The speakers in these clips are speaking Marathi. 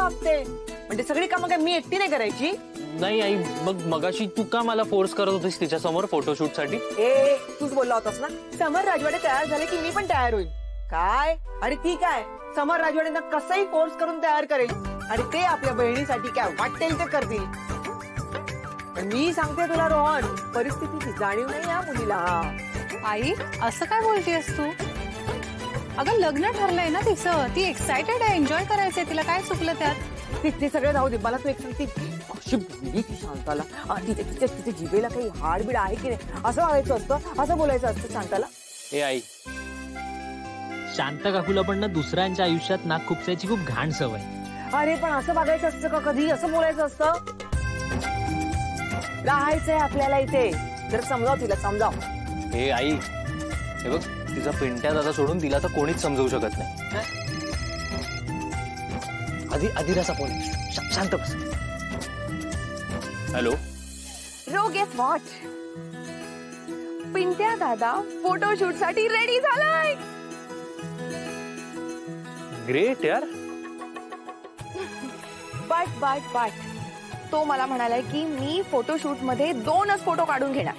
वागते. म्हणजे सगळी कामं काय मी एकटी नाही करायची? नाही आई, मग मगाशी तू का मला फोर्स करत होतीस तिच्या समोर फोटोशूट साठी? तूच बोलला होतास ना समर राजवाडे तयार झाले की मी पण तयार होईल. काय आणि ती काय समर राजवाडेंना कसंही फोर्स करून तयार करेल आणि ते आपल्या बहिणीसाठी काय वाटेल ते करतील. पण मी सांगते तुला रोहन, परिस्थितीची जाणीव नाही या मुलीला. आई असं काय बोलतेस तू? अगं लग्न ठरलंय ना तिचं, ती एक्साइटेड आहे, एन्जॉय करायचंय तिला, काय चुकलं त्यात? ते सगळं जाऊ दे, मला तू एक सांगते कशी बोलली ती शांताला. तिथे जिभेला काही हाडबीड आहे की नाही असं वागायचं असतं, असं बोलायचं असतं शांताला. ए आई, शांत काकूला पण ना दुसऱ्यांच्या आयुष्यात नाक खुपसायची खूप घाण सवय. अरे पण असं वागायचं असतं का कधी? असं बोलायचं असतं? राहायचंय आपल्याला इथे, जर समजाव तिला, समजाव. हे आई, हे बघ तिचा पिंट्या दादा सोडून तिला तर कोणीच समजवू शकत नाही. आधी फोन, शांत बस. हॅलो रो, गेस व्हॉट? पिंट्या दादा फोटोशूट साठी रेडी झालाय. ग्रेट यार. बट तो मला म्हणालाय की मी फोटोशूट मध्ये 2च फोटो काढून घेणार.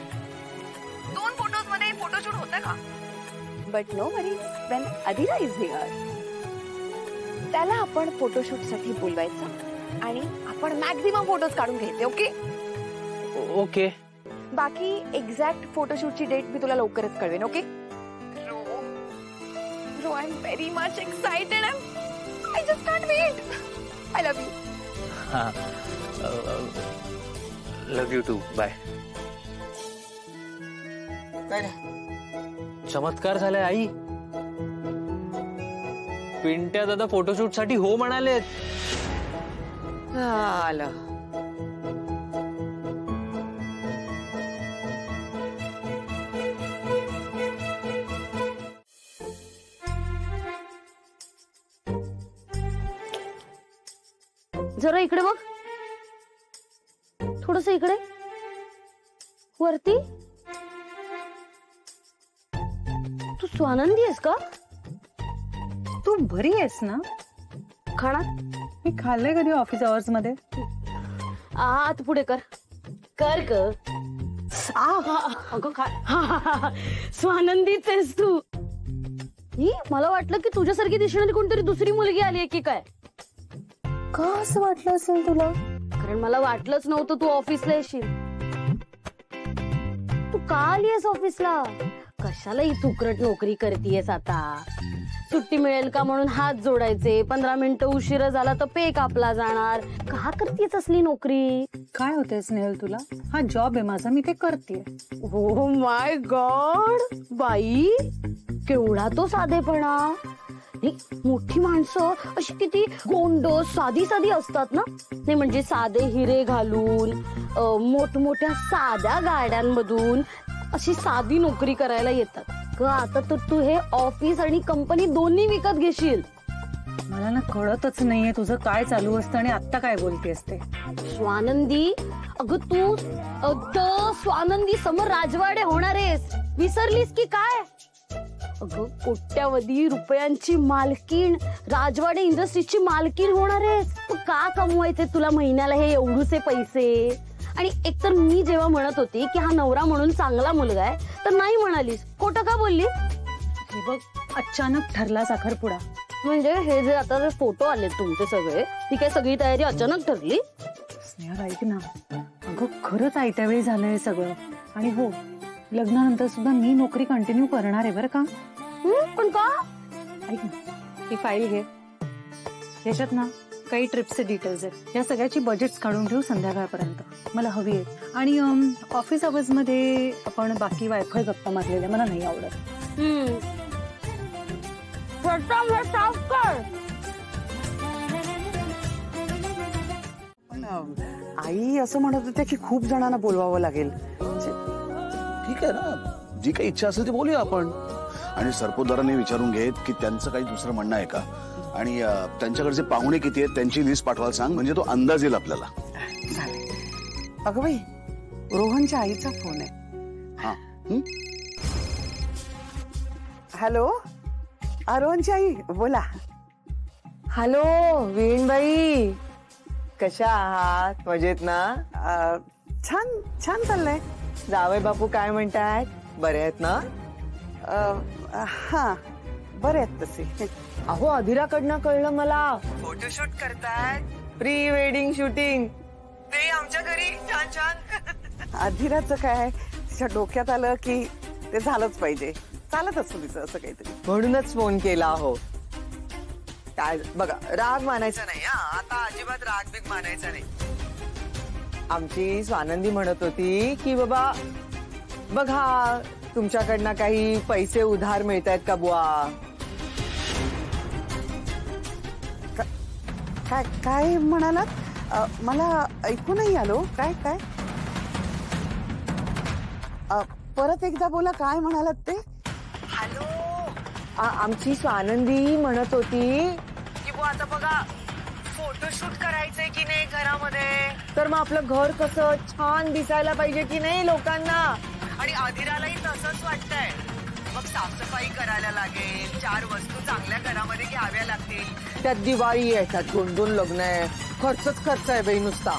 2 फोटोज मध्ये फोटोशूट होतं का? But no worries, when Adira is here त्याला आपण फोटोशूट साठी बोलवायचं आणि आपण मॅक्झिमम फोटोज काढून घ्यायचे. Okay okay. बाकी एक्झॅक्ट फोटोशूटची डेट मी तुला लवकरच कळवेन. ओके रो, I am very much excited. I just can't wait. I love you. हाँ, लव यू टू. बाय. चमत्कार झालाय आई, पिंट्या दादा फोटोशूट साठी हो म्हणालेत. आलं. जरा इकडे बघ, थोडस इकडे वरती. तू स्वानंदी आहेस का? तू बरी आहेस ना? खाना मी खाल्लंय कधी ऑफिस आवर्स मध्ये? आत पुढे कर कर ग. अगं काय स्वानंदीच आहेस तू? मला वाटलं की तुझ्यासारखी दिसणारी कोणतरी दुसरी मुलगी आली आहे की काय. का असं वाटलं असेल तुला? कारण मला वाटलंच नव्हतं तू ऑफिसला येशील. तू का आलीयस ऑफिसला? कशाला ही तुकरट नोकरी करतीयस आता? सुट्टी मिळेल का म्हणून हात जोडायचे, 15 मिनिटं उशिरा झाला तर पे कापला जाणार. का करतीयस असली नोकरी? काय होतंय स्नेहल तुला? हा जॉब आहे माझा, मी ते करतेय. ओ माय गॉड बाई, केवढा तो साधेपणा. मोठी माणसं अशी किती गोंडस साधी साधी असतात ना. नाही म्हणजे साधे हिरे घालून मोठमोठ्या साध्या गाड्यांमधून अशी साधी नोकरी करायला येतात. आता तर तू हे ऑफिस आणि कंपनी दोन्ही विकत घेशील. मला ना कळतच नाहीये तुझं काय चालू असतं आणि आता काय बोलतेस ते. स्वानंदी, अगं तू स्वानंदी समर राजवाडे होणार आहेस, विसरलीस की काय? अगं कोट्यावधी रुपयांची मालकीण, राजवाडे इंडस्ट्रीजची मालकीण होणार आहेस. तू का कमवायचे तुला महिन्याला हे एवढूसे पैसे? आणि एकतर मी जेव्हा म्हणत होती की हा नवरा म्हणून चांगला मुलगा आहे तर नाही म्हणालीस, खोटं का बोललीस? हे बघ, अचानक ठरला साखरपुडा. म्हणजे हे जे आता जे फोटो आले तुमचे सगळे, ती काय सगळी तयारी अचानक ठरली? स्नेहा ऐक ना, अगं खरंच आयत्या वेळी झालंय सगळं. आणि हो, लग्नानंतर सुद्धा मी नोकरी कंटिन्यू करणार आहे बरं का. पण का? ऐक ना, ही फाईल घे, याच्यात ना काही ट्रिपचे डिटेल्स आहेत. या सगळ्याची बजेट्स काढून ठेवू संध्याकाळपर्यंत, मला हवी आहे. आणि ऑफिस आवर्स मध्ये आपण बाकी वायफाय गप्पा मारलेल्या मला नाही आवडत. आई असं म्हणत होते की खूप जणांना बोलवावं लागेल. ठीक आहे ना, जी काही इच्छा असेल ती बोलूया आपण. आणि सरपोतदारांनी विचारून घेत की त्यांचं काही दुसरं म्हणणं आहे का, आणि त्यांच्याकडचे पाहुणे किती आहेत त्यांची लिस्ट पाठवायला सांग, म्हणजे तो अंदाज येईल आपल्याला. चालेल. अगं बाई, रोहनच्या आईचा फोन आहे. हा, हॅलो, रोहनची आई बोला. हॅलो वीणबाई, कशा आहात? मजेत ना? छान छान चाललंय. जावई बापू काय म्हणतायत? बरे आहेत ना? हा बरे आहेत तसे. अहो अधिराकडनं कळलं मला, फोटोशूट करतायत, प्री वेडिंग शूटिंग. ते आमच्या घरी छान छान. अधिराचं काय, तिच्या डोक्यात आलं की ते झालंच पाहिजे. चालत असतो तिचं असं काहीतरी. म्हणूनच फोन केला. हो काय बघा, राग मानायचा नाही हा, आता अजिबात राग बीग मानायचा नाही. आमची स्वानंदी म्हणत होती की बाबा बघा तुमच्याकडनं काही पैसे उधार मिळतायत का बुवा. काय काय म्हणालात? मला ऐकू नाही आलो. काय काय परत एकदा बोला, काय म्हणालात ते? हॅलो, आमची स्वानंदी म्हणत होती की बुवा आता बघा फोटोशूट करायचंय की नाही घरामध्ये, तर मग आपलं घर कसं छान दिसायला पाहिजे की नाही लोकांना. आणि अधिरालाही तसंच वाटतंय. मग साफसफाई करायला लागेल, 4 वस्तू चांगल्या घरामध्ये घ्याव्या लागतील. त्यात दिवाळी आहे, त्यात 2-2 लग्न आहे, खर्चच खर्च आहे बाई नुसता.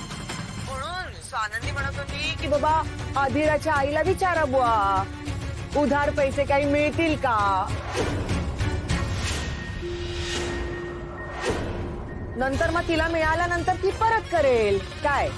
म्हणून स्वानंदी म्हणत होती की बाबा अधिराच्या आईला विचारा बुवा, उधार पैसे काही मिळतील का. नंतर मग तिला मिळाल्यानंतर ती परत करेल. काय